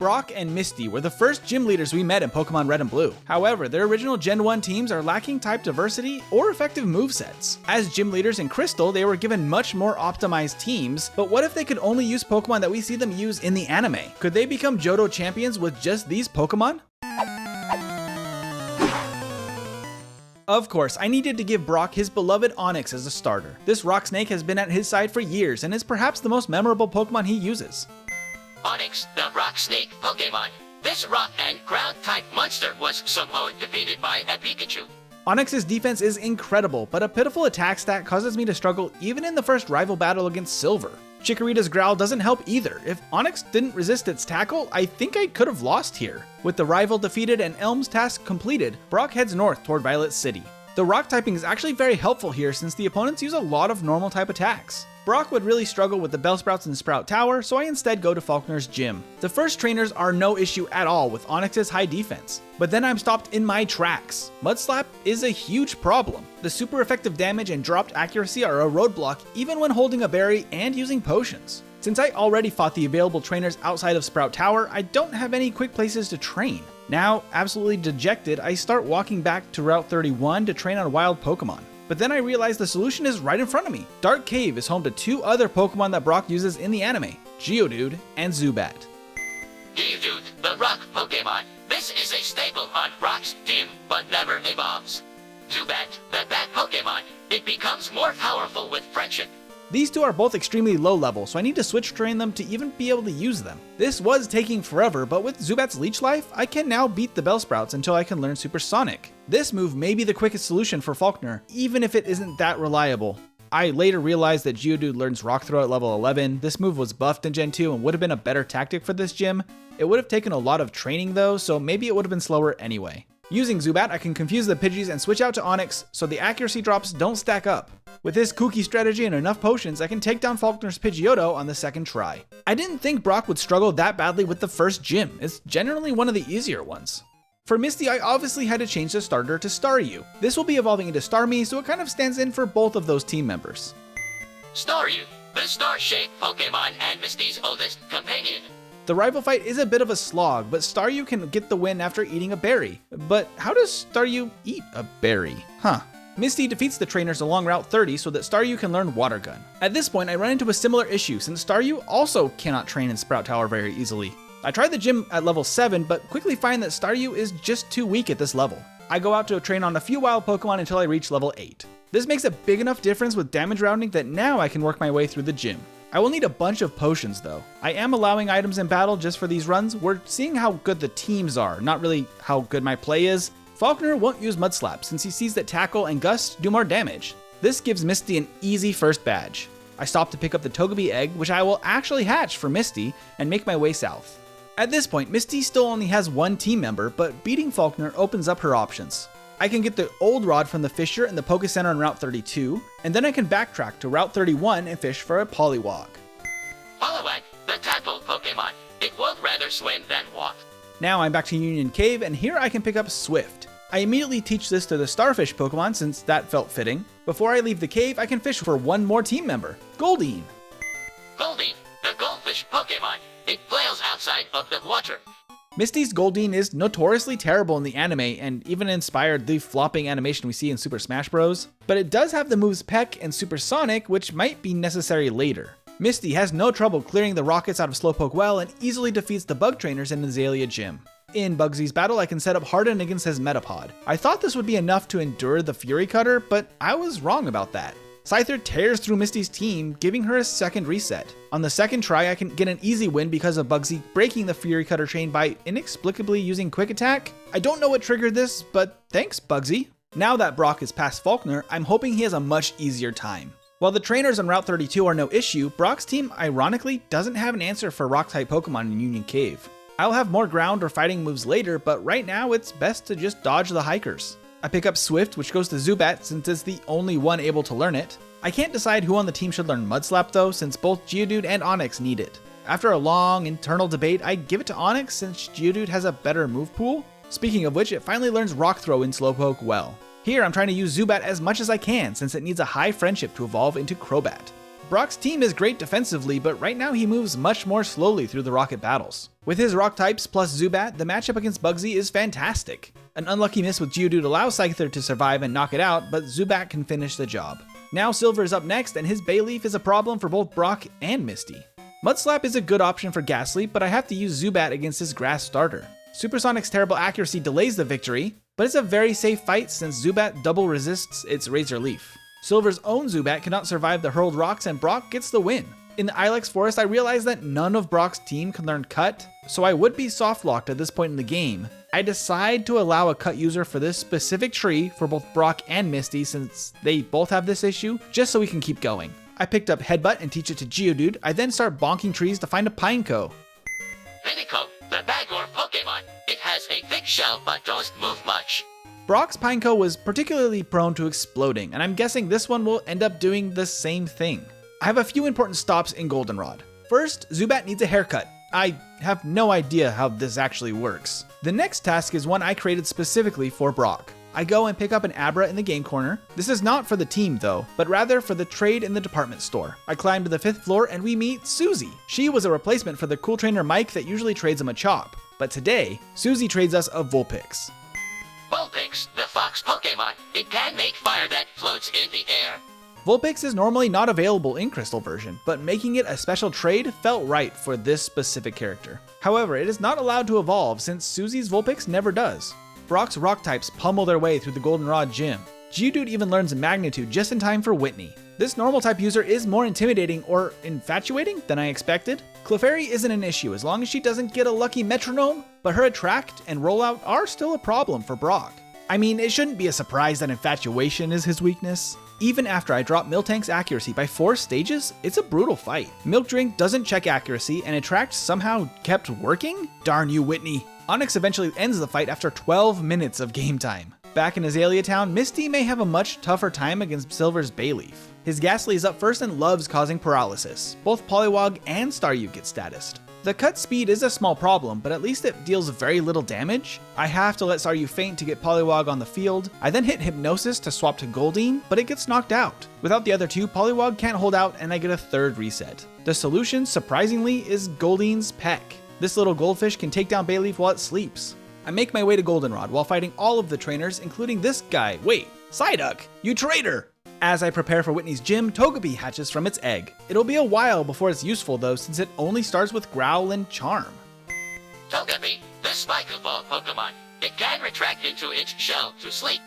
Brock and Misty were the first gym leaders we met in Pokemon Red and Blue. However, their original Gen 1 teams are lacking type diversity or effective movesets. As gym leaders in Crystal, they were given much more optimized teams, but what if they could only use Pokemon that we see them use in the anime? Could they become Johto champions with just these Pokemon? Of course, I needed to give Brock his beloved Onix as a starter. This rock snake has been at his side for years and is perhaps the most memorable Pokemon he uses. Onix, the rock snake Pokemon. This rock and ground type monster was somehow defeated by a Pikachu. Onix's defense is incredible, but a pitiful attack stat causes me to struggle even in the first rival battle against Silver. Chikorita's growl doesn't help either. If Onix didn't resist its tackle, I think I could have lost here. With the rival defeated and Elm's task completed, Brock heads north toward Violet City. The rock typing is actually very helpful here since the opponents use a lot of normal type attacks. Brock would really struggle with the Bellsprouts in Sprout Tower, so I instead go to Falkner's gym. The first trainers are no issue at all with Onix's high defense, but then I'm stopped in my tracks. Mudslap is a huge problem. The super effective damage and dropped accuracy are a roadblock even when holding a berry and using potions. Since I already fought the available trainers outside of Sprout Tower, I don't have any quick places to train. Now, absolutely dejected, I start walking back to Route 31 to train on wild Pokemon. But then I realize the solution is right in front of me. Dark Cave is home to two other Pokemon that Brock uses in the anime, Geodude and Zubat. Geodude, the rock Pokemon. This is a staple on Brock's team, but never evolves. Zubat, the bat Pokemon. It becomes more powerful with friendship. These two are both extremely low level, so I need to switch train them to even be able to use them. This was taking forever, but with Zubat's Leech Life, I can now beat the Bellsprouts until I can learn Supersonic. This move may be the quickest solution for Falkner, even if it isn't that reliable. I later realized that Geodude learns Rock Throw at level 11. This move was buffed in Gen 2 and would have been a better tactic for this gym. It would have taken a lot of training though, so maybe it would have been slower anyway. Using Zubat, I can confuse the Pidgeys and switch out to Onix, so the accuracy drops don't stack up. With his kooky strategy and enough potions, I can take down Falkner's Pidgeotto on the second try. I didn't think Brock would struggle that badly with the first gym. It's generally one of the easier ones. For Misty, I obviously had to change the starter to Staryu. This will be evolving into Starmie, so it kind of stands in for both of those team members. Staryu, the star-shaped Pokemon and Misty's oldest companion. The rival fight is a bit of a slog, but Staryu can get the win after eating a berry. But how does Staryu eat a berry? Misty defeats the trainers along Route 30 so that Staryu can learn Water Gun. At this point, I run into a similar issue since Staryu also cannot train in Sprout Tower very easily. I tried the gym at level 7, but quickly find that Staryu is just too weak at this level. I go out to train on a few wild Pokemon until I reach level 8. This makes a big enough difference with damage rounding that now I can work my way through the gym. I will need a bunch of potions though. I am allowing items in battle just for these runs. We're seeing how good the teams are, not really how good my play is. Falkner won't use Mudslap since he sees that Tackle and Gust do more damage. This gives Misty an easy first badge. I stop to pick up the Togepi egg, which I will actually hatch for Misty, and make my way south. At this point, Misty still only has one team member, but beating Falkner opens up her options. I can get the old rod from the Fisher in the Poke Center on Route 32, and then I can backtrack to Route 31 and fish for a Poliwag. Poliwag, the tadpole Pokemon. It would rather swim than walk. Now I'm back to Union Cave, and here I can pick up Swift. I immediately teach this to the Starfish Pokemon since that felt fitting. Before I leave the cave, I can fish for one more team member, Goldeen. Goldeen, the goldfish Pokemon. It flails outside of the water. Misty's Goldeen is notoriously terrible in the anime and even inspired the flopping animation we see in Super Smash Bros. But it does have the moves Peck and Supersonic, which might be necessary later. Misty has no trouble clearing the rockets out of Slowpoke well and easily defeats the bug trainers in Azalea Gym. In Bugsy's battle, I can set up Harden against his Metapod. I thought this would be enough to endure the Fury Cutter, but I was wrong about that. Scyther tears through Misty's team, giving her a second reset. On the second try, I can get an easy win because of Bugsy breaking the Fury Cutter chain by inexplicably using Quick Attack. I don't know what triggered this, but thanks, Bugsy. Now that Brock is past Falkner, I'm hoping he has a much easier time. While the trainers on Route 32 are no issue, Brock's team ironically doesn't have an answer for Rock-type Pokemon in Union Cave. I'll have more ground or fighting moves later, but right now it's best to just dodge the hikers. I pick up Swift, which goes to Zubat since it's the only one able to learn it. I can't decide who on the team should learn Mudslap though, since both Geodude and Onix need it. After a long internal debate, I give it to Onix since Geodude has a better move pool. Speaking of which, it finally learns Rock Throw in Slowpoke well. Here I'm trying to use Zubat as much as I can since it needs a high friendship to evolve into Crobat. Brock's team is great defensively, but right now he moves much more slowly through the rocket battles. With his rock types plus Zubat, the matchup against Bugsy is fantastic. An unlucky miss with Geodude allows Scyther to survive and knock it out, but Zubat can finish the job. Now Silver is up next, and his Bayleaf is a problem for both Brock and Misty. Mudslap is a good option for Ghastly, but I have to use Zubat against his grass starter. Supersonic's terrible accuracy delays the victory, but it's a very safe fight since Zubat double resists its Razor Leaf. Silver's own Zubat cannot survive the hurled rocks, and Brock gets the win. In the Ilex Forest, I realized that none of Brock's team can learn Cut, so I would be soft-locked at this point in the game. I decide to allow a Cut user for this specific tree for both Brock and Misty since they both have this issue, just so we can keep going. I picked up Headbutt and teach it to Geodude. I then start bonking trees to find a Pineco. Pineco, the Bagor Pokemon. It has a thick shell but doesn't move much. Brock's Pineco was particularly prone to exploding, and I'm guessing this one will end up doing the same thing. I have a few important stops in Goldenrod. First, Zubat needs a haircut. I have no idea how this actually works. The next task is one I created specifically for Brock. I go and pick up an Abra in the game corner. This is not for the team though, but rather for the trade in the department store. I climb to the 5th floor and we meet Susie. She was a replacement for the cool trainer Mike that usually trades him a Chop. But today, Susie trades us a Vulpix. Vulpix, the fox Pokemon. It can make fire that floats in the air. Vulpix is normally not available in Crystal version, but making it a special trade felt right for this specific character. However, it is not allowed to evolve since Susie's Vulpix never does. Brock's rock types pummel their way through the Goldenrod gym. Geodude even learns Magnitude just in time for Whitney. This normal type user is more intimidating or infatuating than I expected. Clefairy isn't an issue as long as she doesn't get a lucky metronome, but her attract and rollout are still a problem for Brock. I mean, it shouldn't be a surprise that infatuation is his weakness. Even after I drop Miltank's accuracy by 4 stages, it's a brutal fight. Milk Drink doesn't check accuracy and Attract somehow kept working? Darn you, Whitney. Onix eventually ends the fight after 12 minutes of game time. Back in Azalea Town, Misty may have a much tougher time against Silver's Bayleaf. His Ghastly is up first and loves causing paralysis. Both Poliwag and Staryu get statused. The cut speed is a small problem, but at least it deals very little damage. I have to let Staryu faint to get Poliwag on the field. I then hit Hypnosis to swap to Goldeen, but it gets knocked out. Without the other two, Poliwag can't hold out and I get a 3rd reset. The solution, surprisingly, is Goldeen's Peck. This little goldfish can take down Bayleaf while it sleeps. I make my way to Goldenrod while fighting all of the trainers, including this guy. Wait, Psyduck, you traitor! As I prepare for Whitney's gym, Togepi hatches from its egg. It'll be a while before it's useful though, since it only starts with Growl and Charm. Togepi, the Spikle Ball Pokemon. It can retract into its shell to sleep.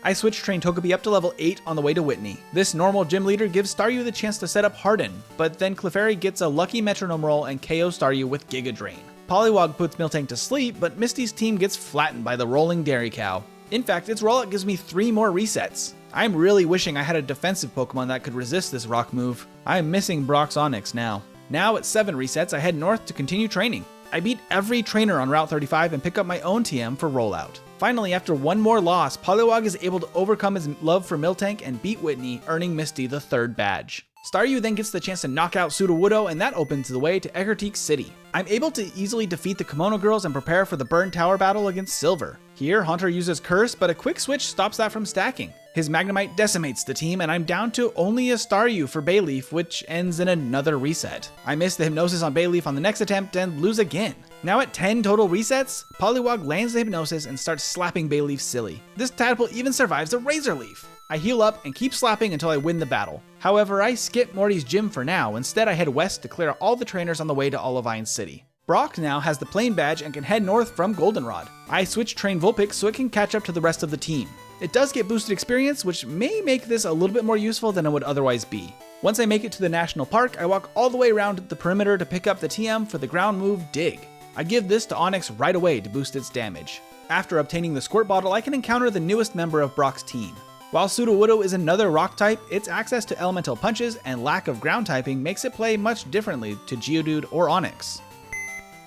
I switch train Togepi up to level 8 on the way to Whitney. This normal gym leader gives Staryu the chance to set up Harden, but then Clefairy gets a lucky metronome roll and KO Staryu with Giga Drain. Poliwag puts Miltank to sleep, but Misty's team gets flattened by the rolling Dairy Cow. In fact, its rollout gives me 3 more resets. I'm really wishing I had a defensive Pokemon that could resist this rock move. I'm missing Brock's Onix now. Now at 7 resets, I head north to continue training. I beat every trainer on Route 35 and pick up my own TM for rollout. Finally, after 1 more loss, Poliwag is able to overcome his love for Miltank and beat Whitney, earning Misty the 3rd badge. Staryu then gets the chance to knock out Sudowoodo, and that opens the way to Ecruteak City. I'm able to easily defeat the Kimono Girls and prepare for the Burn Tower battle against Silver. Here, Haunter uses Curse, but a quick switch stops that from stacking. His Magnemite decimates the team, and I'm down to only a Staryu for Bayleaf, which ends in another reset. I miss the Hypnosis on Bayleaf on the next attempt and lose again. Now at 10 total resets, Poliwag lands the Hypnosis and starts slapping Bayleaf silly. This tadpole even survives a Razor Leaf. I heal up and keep slapping until I win the battle. However, I skip Morty's gym for now. Instead, I head west to clear all the trainers on the way to Olivine City. Brock now has the Plane Badge and can head north from Goldenrod. I switch train Vulpix so it can catch up to the rest of the team. It does get boosted experience, which may make this a little bit more useful than it would otherwise be. Once I make it to the National Park, I walk all the way around the perimeter to pick up the TM for the ground move Dig. I give this to Onix right away to boost its damage. After obtaining the Squirt Bottle, I can encounter the newest member of Brock's team. While Sudowoodo is another rock type, its access to elemental punches and lack of ground typing makes it play much differently to Geodude or Onix.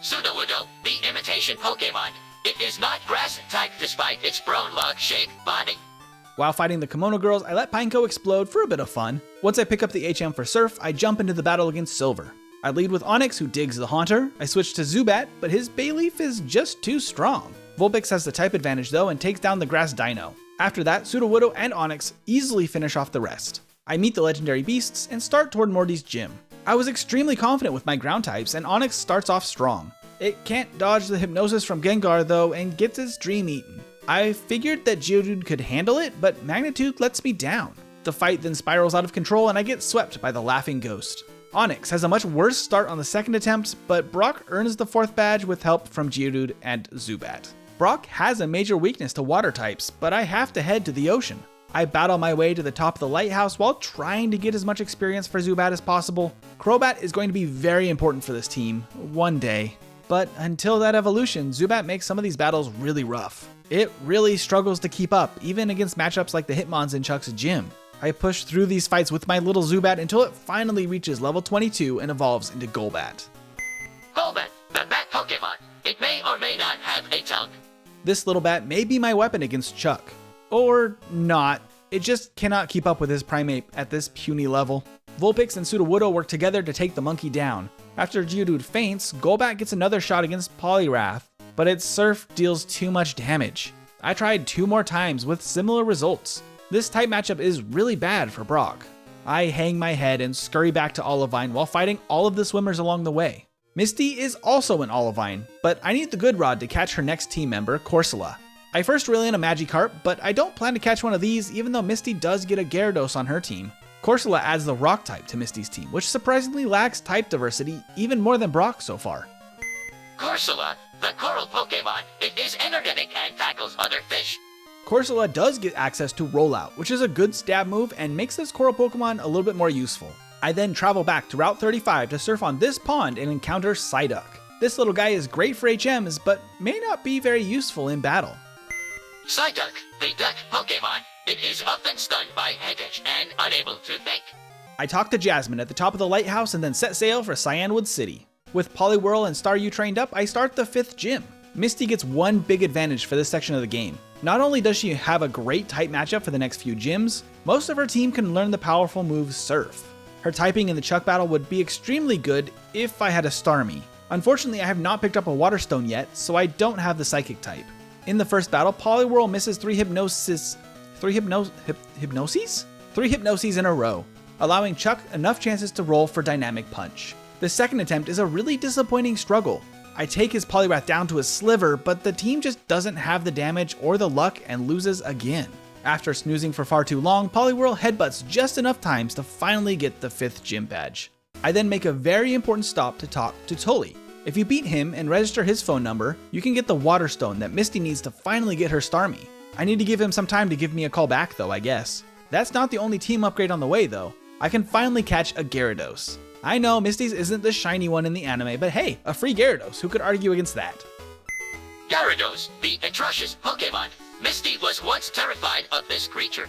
Sudowoodo, the imitation Pokemon. It is not grass type despite its brown-log-shaped body. While fighting the Kimono Girls, I let Pineco explode for a bit of fun. Once I pick up the HM for Surf, I jump into the battle against Silver. I lead with Onix, who digs the Haunter. I switch to Zubat, but his Bayleaf is just too strong. Vulpix has the type advantage though and takes down the Grass Dino. After that, Sudowoodo and Onix easily finish off the rest. I meet the legendary beasts and start toward Morty's gym. I was extremely confident with my ground types, and Onix starts off strong. It can't dodge the hypnosis from Gengar though and gets its dream eaten. I figured that Geodude could handle it, but Magnitude lets me down. The fight then spirals out of control and I get swept by the Laughing Ghost. Onix has a much worse start on the second attempt, but Brock earns the 4th badge with help from Geodude and Zubat. Brock has a major weakness to water types, but I have to head to the ocean. I battle my way to the top of the lighthouse while trying to get as much experience for Zubat as possible. Crobat is going to be very important for this team, one day. But until that evolution, Zubat makes some of these battles really rough. It really struggles to keep up, even against matchups like the Hitmons in Chuck's gym. I push through these fights with my little Zubat until it finally reaches level 22 and evolves into Golbat. Golbat, the bat Pokemon. It may or may not have a tongue. This little bat may be my weapon against Chuck. Or not. It just cannot keep up with his Primeape at this puny level. Vulpix and Sudowoodo work together to take the monkey down. After Geodude faints, Golbat gets another shot against Poliwrath, but its Surf deals too much damage. I tried 2 more times with similar results. This type matchup is really bad for Brock. I hang my head and scurry back to Olivine while fighting all of the swimmers along the way. Misty is also an Olivine, but I need the Good Rod to catch her next team member, Corsola. I first reel in a Magikarp, but I don't plan to catch one of these even though Misty does get a Gyarados on her team. Corsola adds the Rock type to Misty's team, which surprisingly lacks type diversity even more than Brock so far. Corsola, the coral Pokemon. It is energetic and tackles other fish. Corsola does get access to Rollout, which is a good stab move and makes this coral Pokemon a little bit more useful. I then travel back to Route 35 to surf on this pond and encounter Psyduck. This little guy is great for HMs, but may not be very useful in battle. Psyduck, the duck Pokemon. It is often stunned by headache and unable to think. I talk to Jasmine at the top of the lighthouse and then set sail for Cyanwood City. With Poliwhirl and Staryu trained up, I start the 5th gym. Misty gets one big advantage for this section of the game. Not only does she have a great type matchup for the next few gyms, most of her team can learn the powerful move Surf. Her typing in the Chuck battle would be extremely good if I had a Starmie. Unfortunately, I have not picked up a Water Stone yet, so I don't have the Psychic type. In the first battle, Poliwhirl misses 3 hypnoses in a row, allowing Chuck enough chances to roll for Dynamic Punch. The second attempt is a really disappointing struggle. I take his Poliwrath down to a sliver, but the team just doesn't have the damage or the luck and loses again. After snoozing for far too long, Poliwhirl headbutts just enough times to finally get the 5th gym badge. I then make a very important stop to talk to Tully. If you beat him and register his phone number, you can get the Water Stone that Misty needs to finally get her Starmie. I need to give him some time to give me a call back though, I guess. That's not the only team upgrade on the way though. I can finally catch a Gyarados. I know Misty's isn't the shiny one in the anime, but hey, a free Gyarados, who could argue against that? Gyarados, the atrocious Pokemon. Misty was once terrified of this creature.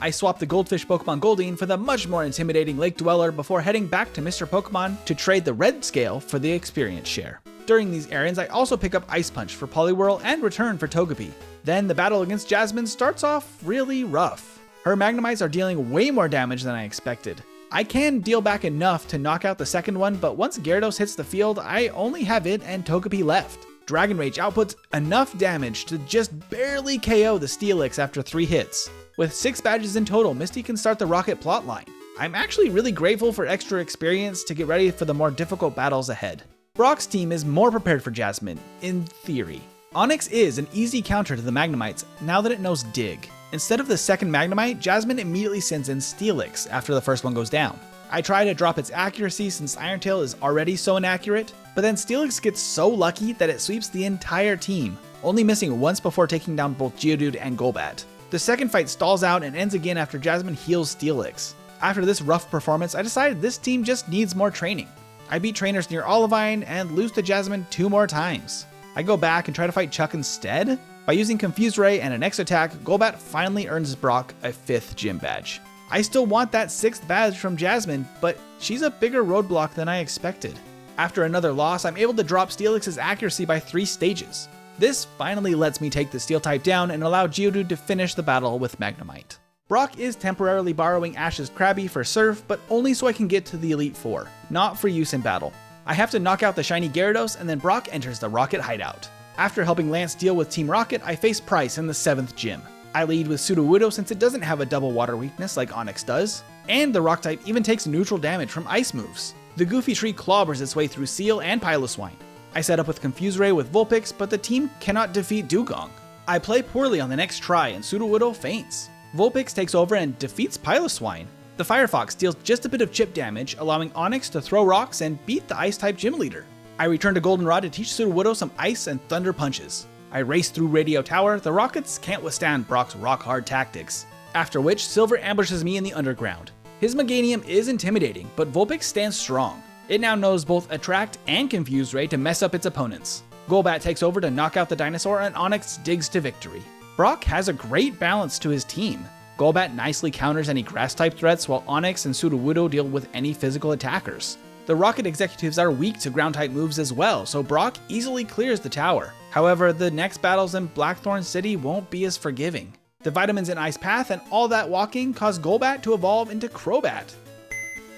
I swap the Goldfish Pokemon Goldeen for the much more intimidating Lake Dweller before heading back to Mr. Pokemon to trade the red scale for the experience share. During these errands, I also pick up Ice Punch for Poliwhirl and return for Togepi. Then the battle against Jasmine starts off really rough. Her Magnemites are dealing way more damage than I expected. I can deal back enough to knock out the second one, but once Gyarados hits the field, I only have it and Togepi left. Dragon Rage outputs enough damage to just barely KO the Steelix after 3 hits. With 6 badges in total, Misty can start the Rocket plotline. I'm actually really grateful for extra experience to get ready for the more difficult battles ahead. Brock's team is more prepared for Jasmine, in theory. Onix is an easy counter to the Magnemites now that it knows Dig. Instead of the second Magnemite, Jasmine immediately sends in Steelix after the first one goes down. I try to drop its accuracy since Iron Tail is already so inaccurate, but then Steelix gets so lucky that it sweeps the entire team, only missing once before taking down both Geodude and Golbat. The second fight stalls out and ends again after Jasmine heals Steelix. After this rough performance, I decided this team just needs more training. I beat trainers near Olivine and lose to Jasmine 2 more times. I go back and try to fight Chuck instead. By using Confuse Ray and an X attack, Golbat finally earns Brock a 5th gym badge. I still want that 6th badge from Jasmine, but she's a bigger roadblock than I expected. After another loss, I'm able to drop Steelix's accuracy by 3 stages. This finally lets me take the Steel type down and allow Geodude to finish the battle with Magnemite. Brock is temporarily borrowing Ash's Krabby for Surf, but only so I can get to the Elite Four, not for use in battle. I have to knock out the shiny Gyarados and then Brock enters the Rocket hideout. After helping Lance deal with Team Rocket, I face Price in the 7th gym. I lead with Sudowoodo since it doesn't have a double water weakness like Onix does, and the rock type even takes neutral damage from ice moves. The Goofy Tree clobbers its way through Seal and Piloswine. I set up with Confuse Ray with Vulpix, but the team cannot defeat Dugong. I play poorly on the next try and Sudowoodo faints. Vulpix takes over and defeats Piloswine. The Firefox deals just a bit of chip damage, allowing Onix to throw rocks and beat the Ice-type gym leader. I return to Goldenrod to teach Sudowoodo some ice and thunder punches. I race through Radio Tower, the Rockets can't withstand Brock's rock-hard tactics. After which, Silver ambushes me in the underground. His Meganium is intimidating, but Vulpix stands strong. It now knows both Attract and Confuse Ray to mess up its opponents. Golbat takes over to knock out the dinosaur and Onix digs to victory. Brock has a great balance to his team. Golbat nicely counters any grass-type threats while Onix and Sudowoodo deal with any physical attackers. The Rocket executives are weak to ground-type moves as well, so Brock easily clears the tower. However, the next battles in Blackthorn City won't be as forgiving. The vitamins in Ice Path and all that walking cause Golbat to evolve into Crobat.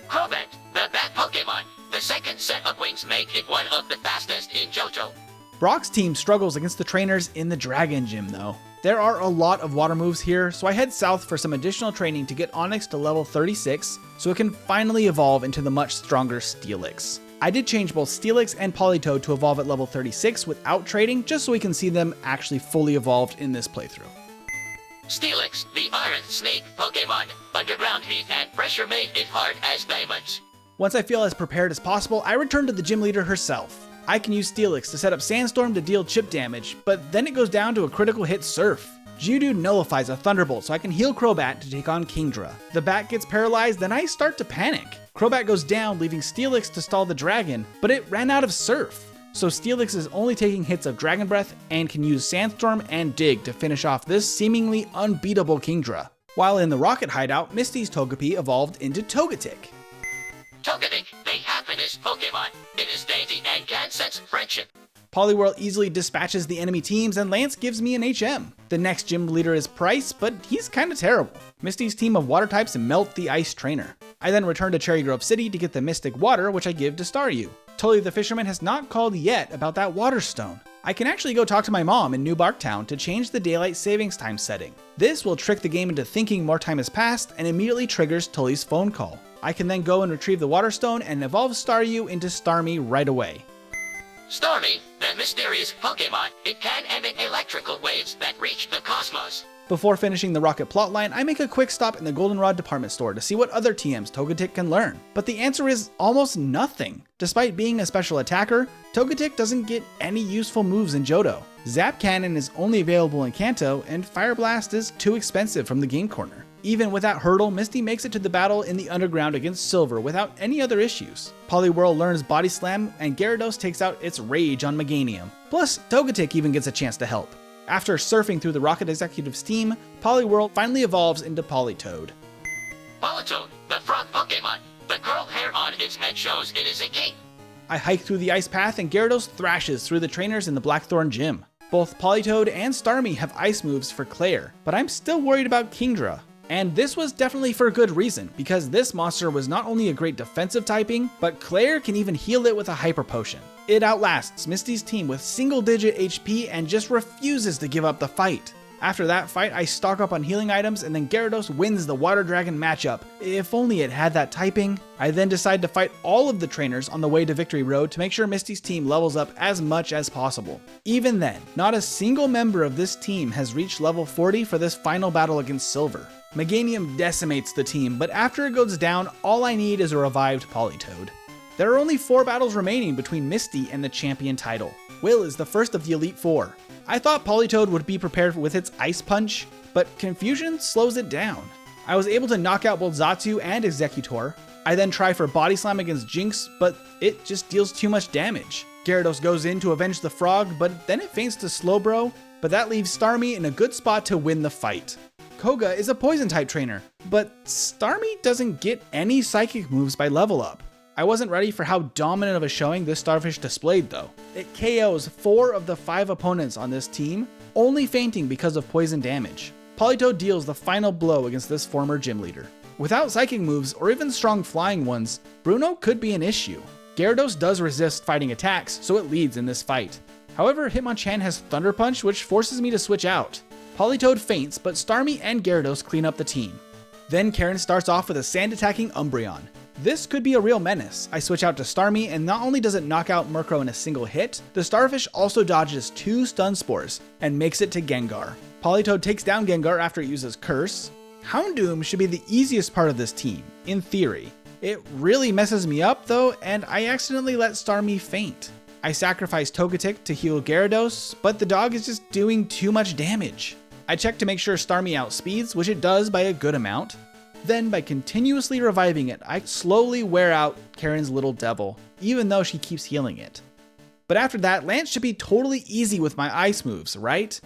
Crobat, the bat Pokemon. The second set of wings make it one of the fastest in Johto. Brock's team struggles against the trainers in the Dragon Gym though. There are a lot of water moves here, so I head south for some additional training to get Onix to level 36, so it can finally evolve into the much stronger Steelix. I did change both Steelix and Politoed to evolve at level 36 without trading, just so we can see them actually fully evolved in this playthrough. Steelix, the iron snake Pokemon. Underground heat and pressure made it hard as diamonds. Once I feel as prepared as possible, I return to the gym leader herself. I can use Steelix to set up Sandstorm to deal chip damage, but then it goes down to a critical hit Surf. Geodude nullifies a Thunderbolt so I can heal Crobat to take on Kingdra. The bat gets paralyzed, then I start to panic. Crobat goes down, leaving Steelix to stall the dragon, but it ran out of Surf. So Steelix is only taking hits of Dragon Breath and can use Sandstorm and Dig to finish off this seemingly unbeatable Kingdra. While in the Rocket hideout, Misty's Togepi evolved into Togetic. Togetic, the happiness Pokemon. It is dainty and can sense friendship. Poliwhirl easily dispatches the enemy teams and Lance gives me an HM. The next gym leader is Price, but he's kinda terrible. Misty's team of water types melt the ice trainer. I then return to Cherry Grove City to get the Mystic Water, which I give to Staryu. Tully the Fisherman has not called yet about that Water Stone. I can actually go talk to my mom in New Barktown to change the daylight savings time setting. This will trick the game into thinking more time has passed and immediately triggers Tully's phone call. I can then go and retrieve the Water Stone and evolve Staryu into Starmie right away. Starmie, the mysterious Pokemon. It can emit electrical waves that reach the cosmos. Before finishing the Rocket plotline, I make a quick stop in the Goldenrod department store to see what other TMs Togetic can learn. But the answer is almost nothing. Despite being a special attacker, Togetic doesn't get any useful moves in Johto. Zap Cannon is only available in Kanto, and Fire Blast is too expensive from the game corner. Even with that hurdle, Misty makes it to the battle in the underground against Silver without any other issues. Poliwhirl learns Body Slam, and Gyarados takes out its Rage on Meganium. Plus, Togetic even gets a chance to help. After surfing through the Rocket Executive's team, Poliwhirl finally evolves into Politoed. Politoed, the frog Pokemon. The curled hair on its head shows it is a king. I hike through the Ice Path and Gyarados thrashes through the trainers in the Blackthorn Gym. Both Politoed and Starmie have ice moves for Claire, but I'm still worried about Kingdra. And this was definitely for a good reason, because this monster was not only a great defensive typing, but Claire can even heal it with a Hyper Potion. It outlasts Misty's team with single-digit HP and just refuses to give up the fight. After that fight, I stock up on healing items and then Gyarados wins the Water Dragon matchup. If only it had that typing. I then decide to fight all of the trainers on the way to Victory Road to make sure Misty's team levels up as much as possible. Even then, not a single member of this team has reached level 40 for this final battle against Silver. Meganium decimates the team, but after it goes down, all I need is a revived Politoed. There are only 4 battles remaining between Misty and the champion title. Will is the first of the Elite Four. I thought Politoed would be prepared with its Ice Punch, but confusion slows it down. I was able to knock out both Xatu and Executor. I then try for Body Slam against Jinx, but it just deals too much damage. Gyarados goes in to avenge the frog, but then it feints to Slowbro, but that leaves Starmie in a good spot to win the fight. Koga is a poison type trainer, but Starmie doesn't get any psychic moves by level up. I wasn't ready for how dominant of a showing this starfish displayed though. It KOs 4 of the 5 opponents on this team, only fainting because of poison damage. Politoed deals the final blow against this former gym leader. Without psychic moves or even strong flying ones, Bruno could be an issue. Gyarados does resist fighting attacks, so it leads in this fight. However, Hitmonchan has Thunder Punch, which forces me to switch out. Politoed faints, but Starmie and Gyarados clean up the team. Then Karen starts off with a sand-attacking Umbreon. This could be a real menace. I switch out to Starmie, and not only does it knock out Murkrow in a single hit, the Starfish also dodges 2 Stun Spores and makes it to Gengar. Politoed takes down Gengar after it uses Curse. Houndoom should be the easiest part of this team, in theory. It really messes me up though, and I accidentally let Starmie faint. I sacrifice Togetic to heal Gyarados, but the dog is just doing too much damage. I check to make sure Starmie outspeeds, which it does by a good amount. Then, by continuously reviving it, I slowly wear out Karen's little devil, even though she keeps healing it. But after that, Lance should be totally easy with my ice moves, right?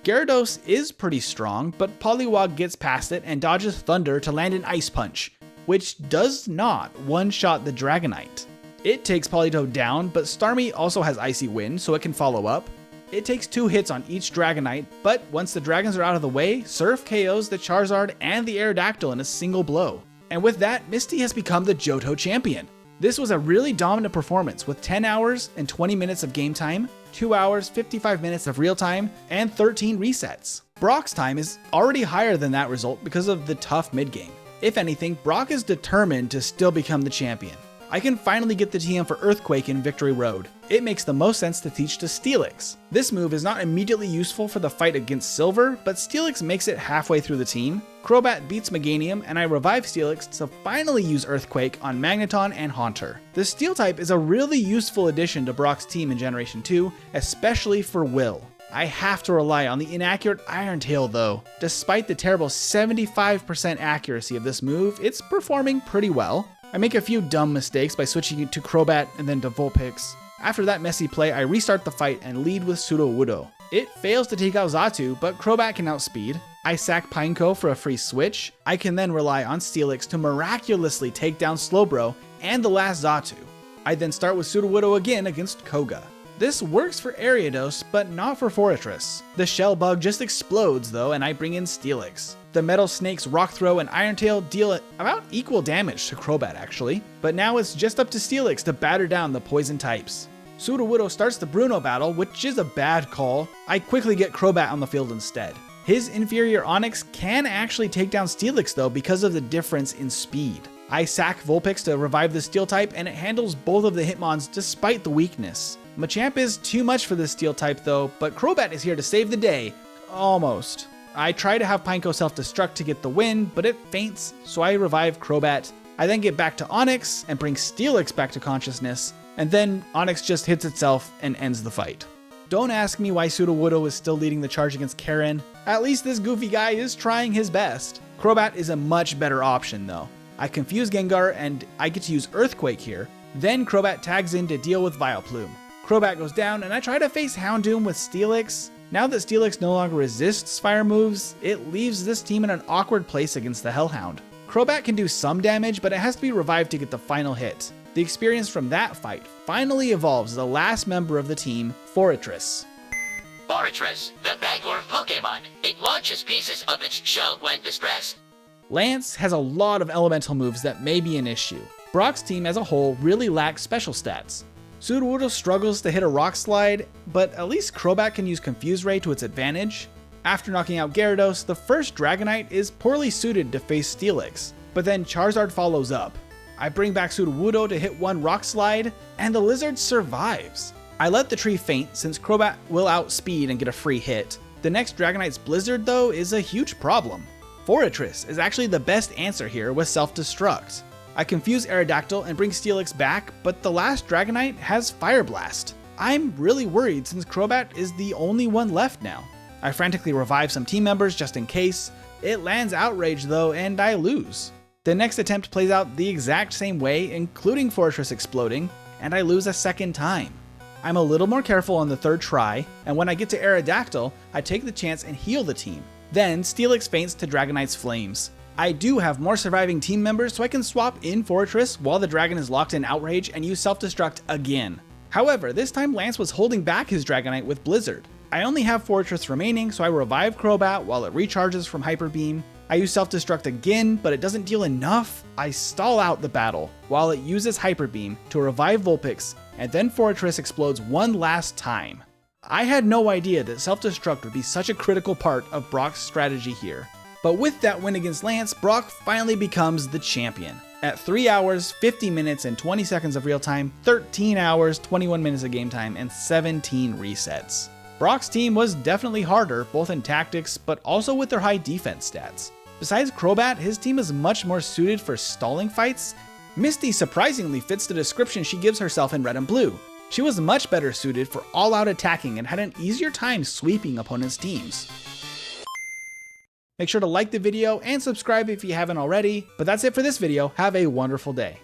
Gyarados is pretty strong, but Poliwag gets past it and dodges Thunder to land an Ice Punch, which does not one-shot the Dragonite. It takes Politoed down, but Starmie also has Icy Wind, so it can follow up. It takes 2 hits on each Dragonite, but once the dragons are out of the way, Surf KOs the Charizard and the Aerodactyl in a single blow. And with that, Misty has become the Johto champion. This was a really dominant performance with 10 hours and 20 minutes of game time, 2 hours, 55 minutes of real time, and 13 resets. Brock's time is already higher than that result because of the tough mid-game. If anything, Brock is determined to still become the champion. I can finally get the TM for Earthquake in Victory Road. It makes the most sense to teach to Steelix. This move is not immediately useful for the fight against Silver, but Steelix makes it halfway through the team. Crobat beats Meganium, and I revive Steelix to finally use Earthquake on Magneton and Haunter. The Steel type is a really useful addition to Brock's team in Generation 2, especially for Will. I have to rely on the inaccurate Iron Tail though. Despite the terrible 75% accuracy of this move, it's performing pretty well. I make a few dumb mistakes by switching it to Crobat and then to Vulpix. After that messy play, I restart the fight and lead with Sudowoodo. It fails to take out Xatu, but Crobat can outspeed. I sack Pineco for a free switch. I can then rely on Steelix to miraculously take down Slowbro and the last Xatu. I then start with Sudowoodo again against Koga. This works for Ariados, but not for Forretress. The Shell Bug just explodes though, and I bring in Steelix. The Metal Snake's Rock Throw and Iron Tail deal about equal damage to Crobat actually, but now it's just up to Steelix to batter down the poison types. Sudowoodo starts the Bruno battle, which is a bad call. I quickly get Crobat on the field instead. His inferior Onix can actually take down Steelix though because of the difference in speed. I sack Vulpix to revive the Steel type, and it handles both of the Hitmons despite the weakness. Machamp is too much for the Steel type though, but Crobat is here to save the day. Almost. I try to have Pineco self-destruct to get the win, but it faints, so I revive Crobat. I then get back to Onix and bring Steelix back to consciousness, and then Onix just hits itself and ends the fight. Don't ask me why Sudowoodo is still leading the charge against Karen. At least this goofy guy is trying his best. Crobat is a much better option though. I confuse Gengar and I get to use Earthquake here. Then Crobat tags in to deal with Vileplume. Crobat goes down, and I try to face Houndoom with Steelix. Now that Steelix no longer resists fire moves, it leaves this team in an awkward place against the Hellhound. Crobat can do some damage, but it has to be revived to get the final hit. The experience from that fight finally evolves the last member of the team, Forretress. Forretress, the bagworm Pokémon. It launches pieces of its shell when distressed. Lance has a lot of elemental moves that may be an issue. Brock's team as a whole really lacks special stats. Sudowoodo struggles to hit a Rock Slide, but at least Crobat can use Confuse Ray to its advantage. After knocking out Gyarados, the first Dragonite is poorly suited to face Steelix, but then Charizard follows up. I bring back Sudowoodo to hit one Rock Slide, and the lizard survives. I let the tree faint since Crobat will outspeed and get a free hit. The next Dragonite's Blizzard though is a huge problem. Forretress is actually the best answer here with self-destruct. I confuse Aerodactyl and bring Steelix back, but the last Dragonite has Fire Blast. I'm really worried since Crobat is the only one left now. I frantically revive some team members just in case. It lands Outrage though, and I lose. The next attempt plays out the exact same way, including Forretress exploding, and I lose a second time. I'm a little more careful on the third try, and when I get to Aerodactyl, I take the chance and heal the team. Then Steelix faints to Dragonite's Flames. I do have more surviving team members, so I can swap in Forretress while the dragon is locked in Outrage and use self-destruct again. However, this time Lance was holding back his Dragonite with Blizzard. I only have Forretress remaining, so I revive Crobat while it recharges from Hyper Beam. I use self-destruct again, but it doesn't deal enough. I stall out the battle while it uses Hyper Beam to revive Vulpix, and then Forretress explodes one last time. I had no idea that self-destruct would be such a critical part of Brock's strategy here. But with that win against Lance, Brock finally becomes the champion. At 3 hours, 50 minutes, and 20 seconds of real time, 13 hours, 21 minutes of game time, and 17 resets. Brock's team was definitely harder, both in tactics, but also with their high defense stats. Besides Crobat, his team is much more suited for stalling fights. Misty surprisingly fits the description she gives herself in Red and Blue. She was much better suited for all-out attacking and had an easier time sweeping opponents' teams. Make sure to like the video and subscribe if you haven't already, but that's it for this video. Have a wonderful day.